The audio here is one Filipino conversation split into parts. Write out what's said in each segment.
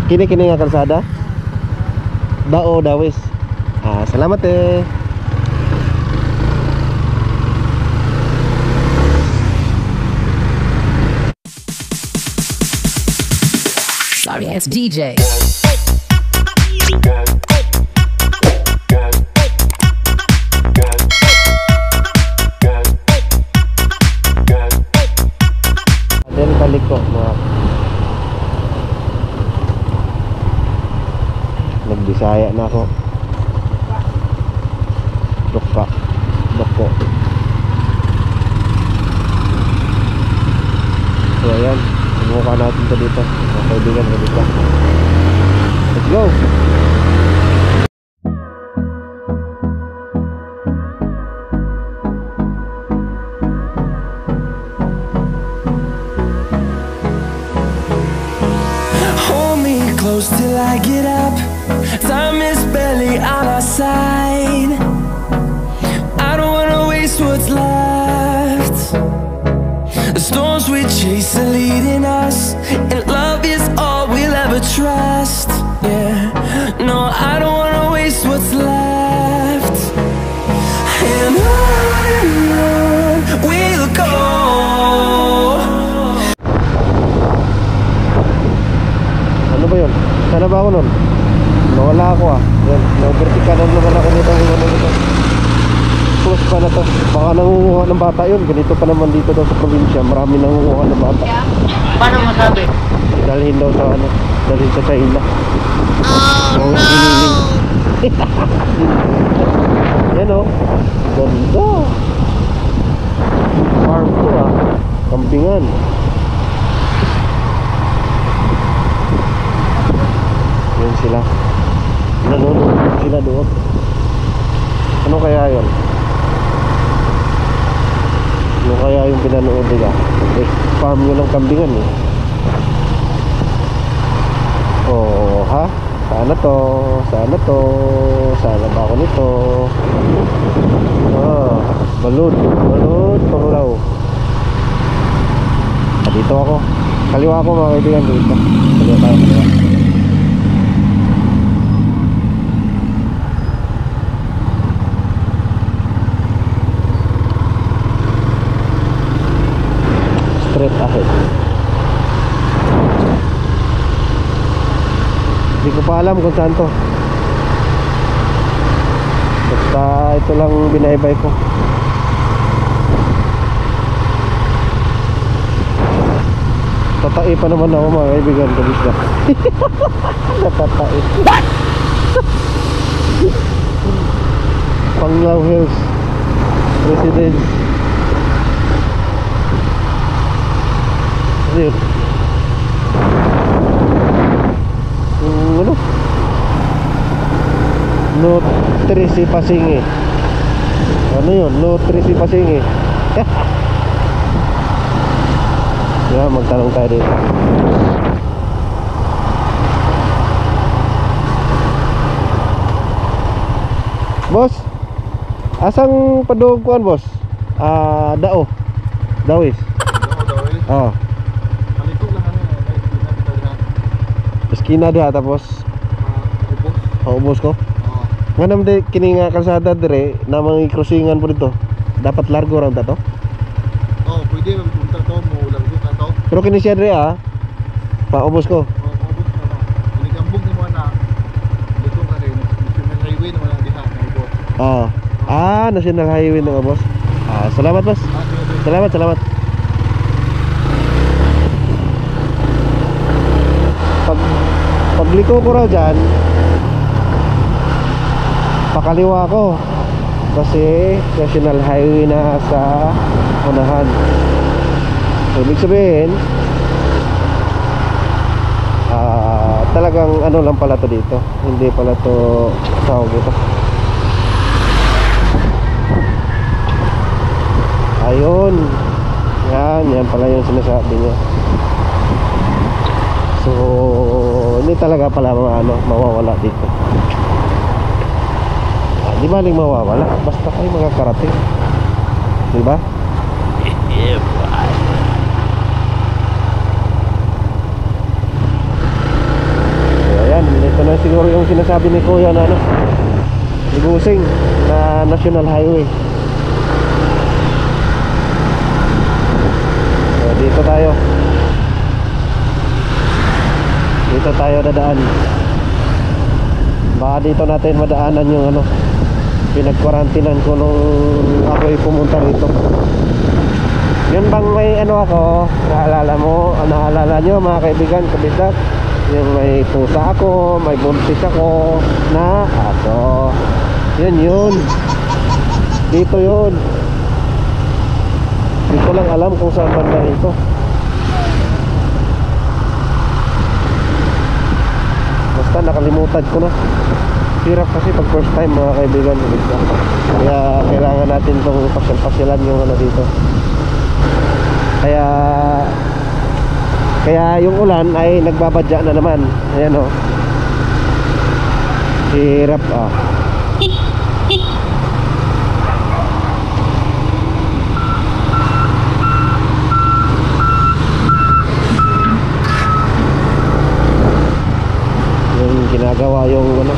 Kini nga kalsada? Dao, Dawis. Salamat eh. Sorry, it's DJ. Then balik ko mga nagbisaya na ako. Doko. So ayan, sumuka natin ito dito. Mga kaibigan ko dito. Let's go! Hold me close till I get up. Time is barely on our side. I don't wanna waste what's left. The storms we chase are leading us, and love is all we'll ever trust. Yeah, no, I don't wanna waste what's left. And on we'll go. Ano ba yun? Sana ba ako nun? Nawala ako Yan, na-vertikalan naman ako nito. Close pa na to. Baka nangunguha ng bata yun. Ganito pa naman dito daw sa probinsya. Marami nangunguha ng bata. Paano masabi? Dalhin daw sa dalhin sa China. Oh no! Yan o. Ganda. Farm to Kampingan. Yan sila. Nanonood sila doon. Ano kaya yun? Ano kaya yung pinanood nila? Farm yun ng kambingan eh. Oh ha? Sana ba ako nito? Balud panglaw. Dito ako. Kaliwa ako mga kaibigan dito. Kaliwa. Straight ahead. Hindi ko pa alam kung saan to. Basta ito lang binaybay ko. Tatai pa naman ako mga kaibigan ko dito. Natatai. Panglaw Hills Residence. Yun. Ano? Nutrisi Pasingi. Ano yun? Nutrisi Pasingi. Yeah, magtanong tayo dito. Boss, asang padukuan boss? Dao. Dawis. Oh. Eskina dia tapos ubos ko. Nga naman di kini nga kalsada dire na mga crossingan po dito. Dapat largo ra to. Oh, pwede magpunta to mo largo ka to. Pero kini siya dire paubos ko. Ubos na. Ini gambog ni mo na. Dito ka rin. National highway naman ang diha na ibo. National highway ng boss. Salamat boss. Salamat. Pagliko ko raw dyan, pakaliwa ko kasi national highway na sa unahan. So, ibig sabihin talagang ano lang pala to dito, hindi pala to tawag dito. Ayun, yan pala yung sinasabi niya. So hindi talaga pala mawawala dito. Di ba mawawala? Basta kayo makakarating. Di ba? Yeah, boy. siguro yung sinasabi ni Kuya na ano, Igusing na National Highway. So, dito tayo dadaan. Baka dito natin madaanan yung ano, pinag-quarantinan ko nung ako'y pumunta rito. Yun bang may ano ako, naalala nyo mga kaibigan, kabisat, yung may pusa ako, may buntis ako na aso. Yun dito yun. Hindi ko lang alam kung saan banda ito. Basta nakalimutan ko na. Hirap kasi pag first time mga kaibigan, kaya kailangan natin itong pasyal-pasyalan yung ano dito. Kaya yung ulan ay nagbabadya na naman. Ayan o. Hirap yung ginagawa yung ano,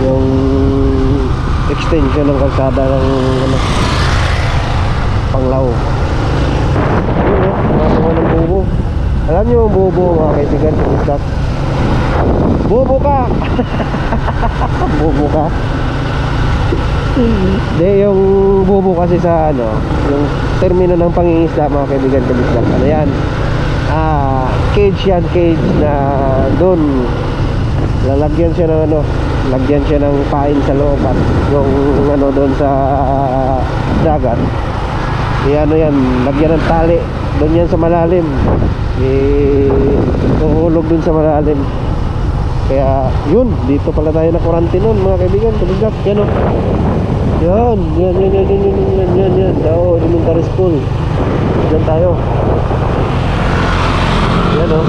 yung extension ng kalsada ng ano, Panglao. Mga ng bubo. Alam nyo yung bubo mga kaibigan, bubo ka. Bubo ka. Hindi, yung bubo kasi sa ano, yung termino ng pangingisda mga kaibigan, kabisdak. Ano yan? Cage yan, cage na doon lalagyan siya ng ano, lagyan siya ng pain sa loob at yung ano doon sa dagat. Ano yan, lagyan ng tali doon yan sa malalim, tuhulog doon sa malalim. Kaya yun, dito pala tayo na quarantine nun mga kaibigan, kabisdak. Yan o, yan Dao Elementary School. Yan tayo. Yan o,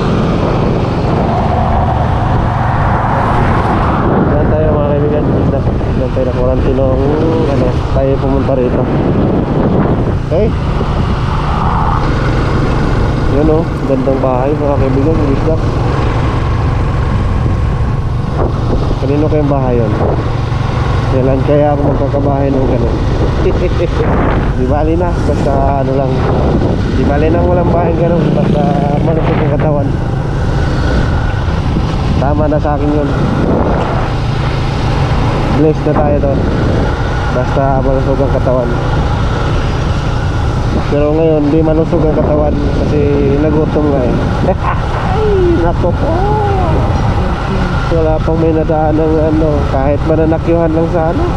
yan tayo mga kaibigan, kabisdak. Yan tayo na quarantine nung ano, tayo pumunta rito. Okay. Yan o, gandang bahay mga kaibigan, kabisdak. Kanino kayong bahay yun? Kailan kaya ako magkakabahay ng gano'n? Di bali na, basta ano lang. Di bali na walang bahay gano'n, basta malusog ang katawan. Tama na sa akin yun. Blessed na tayo doon, basta malusog ang katawan. Pero ngayon, di malusog ang katawan kasi nagutom nga eh. Ay, nako po. Wala pang may nadaan ng ano, kahit mananakyuhan lang sa ano.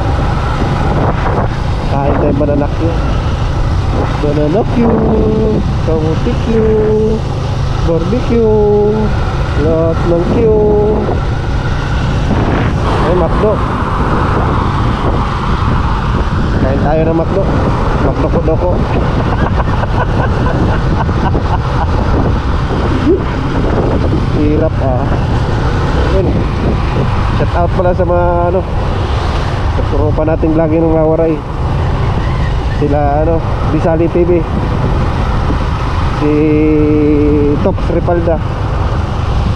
Kahit tayo mananakyo. Mananakyo, kamutikyo, barbecue, lahat ng kyo. Ay, McDo. Kain tayo ng McDo. McDo-ko-doko. Hirap yun. Shout out pala sa mga ano, katuro pa nating lagi ng Wawaray. Sila ano, Bisali TV, si Tox Repalda,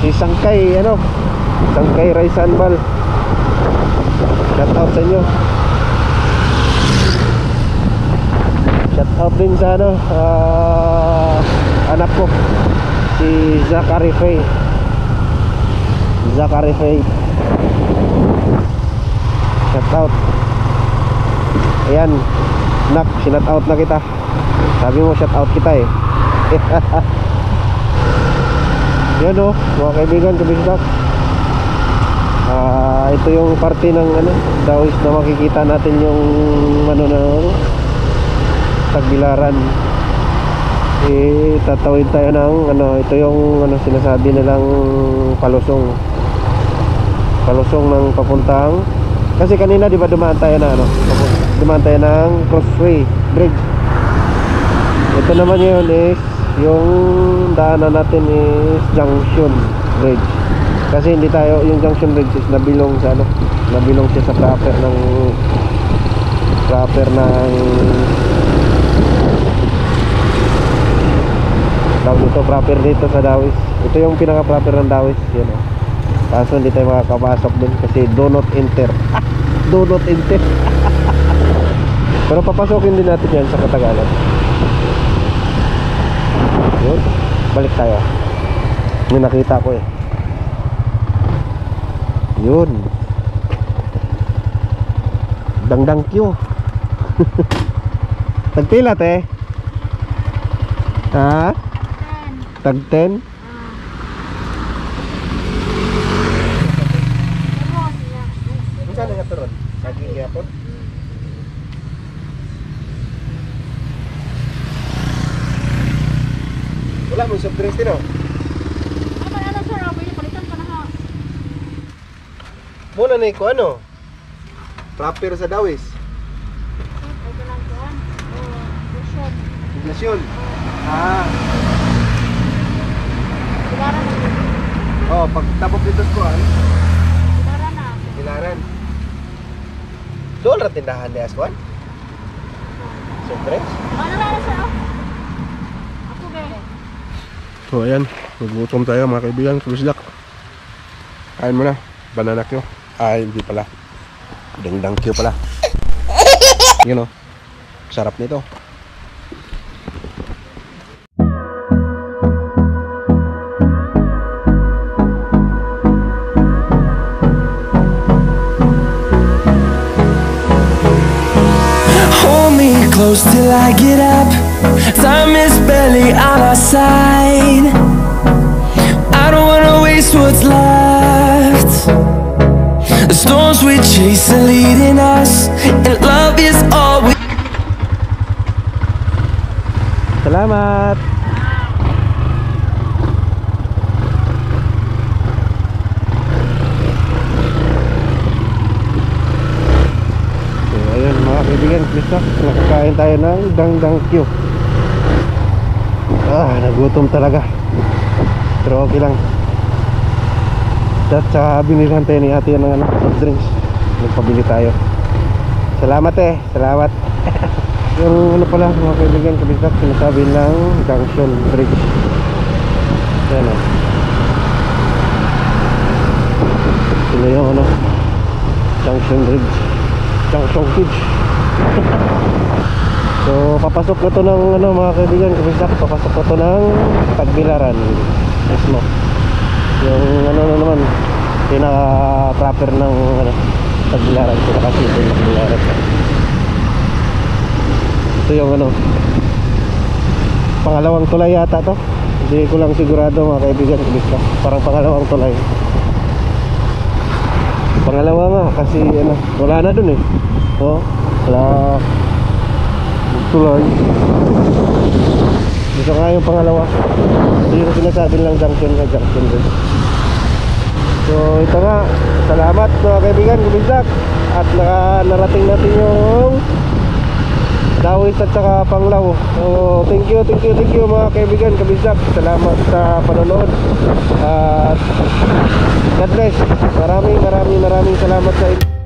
si Sangkay ano, Sangkay Rice Anbal. Shout out sa inyo. Shout out din sa ano, anak ko, si Zachary Faye. Shout out. Ayan, nak, shout out na kita. Sabi mo shout out kita eh. Yan o, mga kaibigan, kabisdak. Ito yung parte ng ano, Dawis na makikita natin yung ano na Tagbilaran. Tatawid tayo ng ano, ito yung ano sinasabi nilang palusong ng papuntang, kasi kanina di ba dumaan tayo na ano, dumaan tayo ng Crossway Bridge. Ito naman yun is yung daanan natin is Junction Bridge, kasi hindi tayo, yung Junction Bridge is nabilong sa ano, nabilong siya sa proper ng tawag dito, proper dito sa Dawis. Ito yung pinaka proper ng Dawis, yan o. Kaso hindi tayo makakapasok dun kasi do not enter. Do not enter. Pero papasokin din natin yan sa Katagalan. Yun, balik tayo. May nakita ko eh. Yun, Dangdang Q. Tagpila te? Ha? Tag 10? Saan nga turon? Saging yapon? Wala mong soft drinks din o? Ano sir, palitan ka na ha. Muna na ko ano? Trapper sa dawis. Ay ka lang kuhan. Version. Iglasyon. Ah. Bilaran na. Oh, pag tapok dito ko ah. Bilaran na. Bilaran. Doon ra tindahan ni Aswan? Soft drinks? Ano na sir? Ako be. So ayan, nagutom tayo mga kaibigan, kulisdak. Kain mo na, banana Q. Ay, hindi pala. Dangdang Q pala. Yun o, sarap nito. Hold me close till I get up. Time is barely on our side. I don't wanna waste what's left. The storms we chase are leading us, and love is all we. Salamat! So ayun mga kaibigan, kulisdak, nakakain tayo ng Dangdang Q. Nagutom talaga. Pero okay lang. At saka binilhan tayo ni ate ng soft drinks. Nagpabili tayo. Salamat salamat. Yung ano pala mga kaibigan, kulisdak, sinasabi ng Junction Bridge. Yan o. Sino yung ano? Junction Bridge. Junction Bridge. So papasok na to ng ano mga kaibigan, kulisdak, papasok na to ng Tagbilaran mismo. Yung ano naman pinaka proper ng ano, Tagbilaran, pinaka simple ng Tagbilaran. Ito yung ano, pangalawang tulay yata to. Hindi ko lang sigurado mga kaibigan, kulisdak. Parang pangalawang tulay. Pangalawa nga kasi ano, wala na dun eh. Oh, wala tulay. Dito nga yung pangalawa. Dito sinasabi lang junction na junction din. So ito nga, salamat mga kaibigan, kulisdak. At narating natin yung Dawit at saka Panglao. So thank you mga kaibigan, kulisdak. Salamat sa panonood. At God bless. Maraming salamat sa inyo.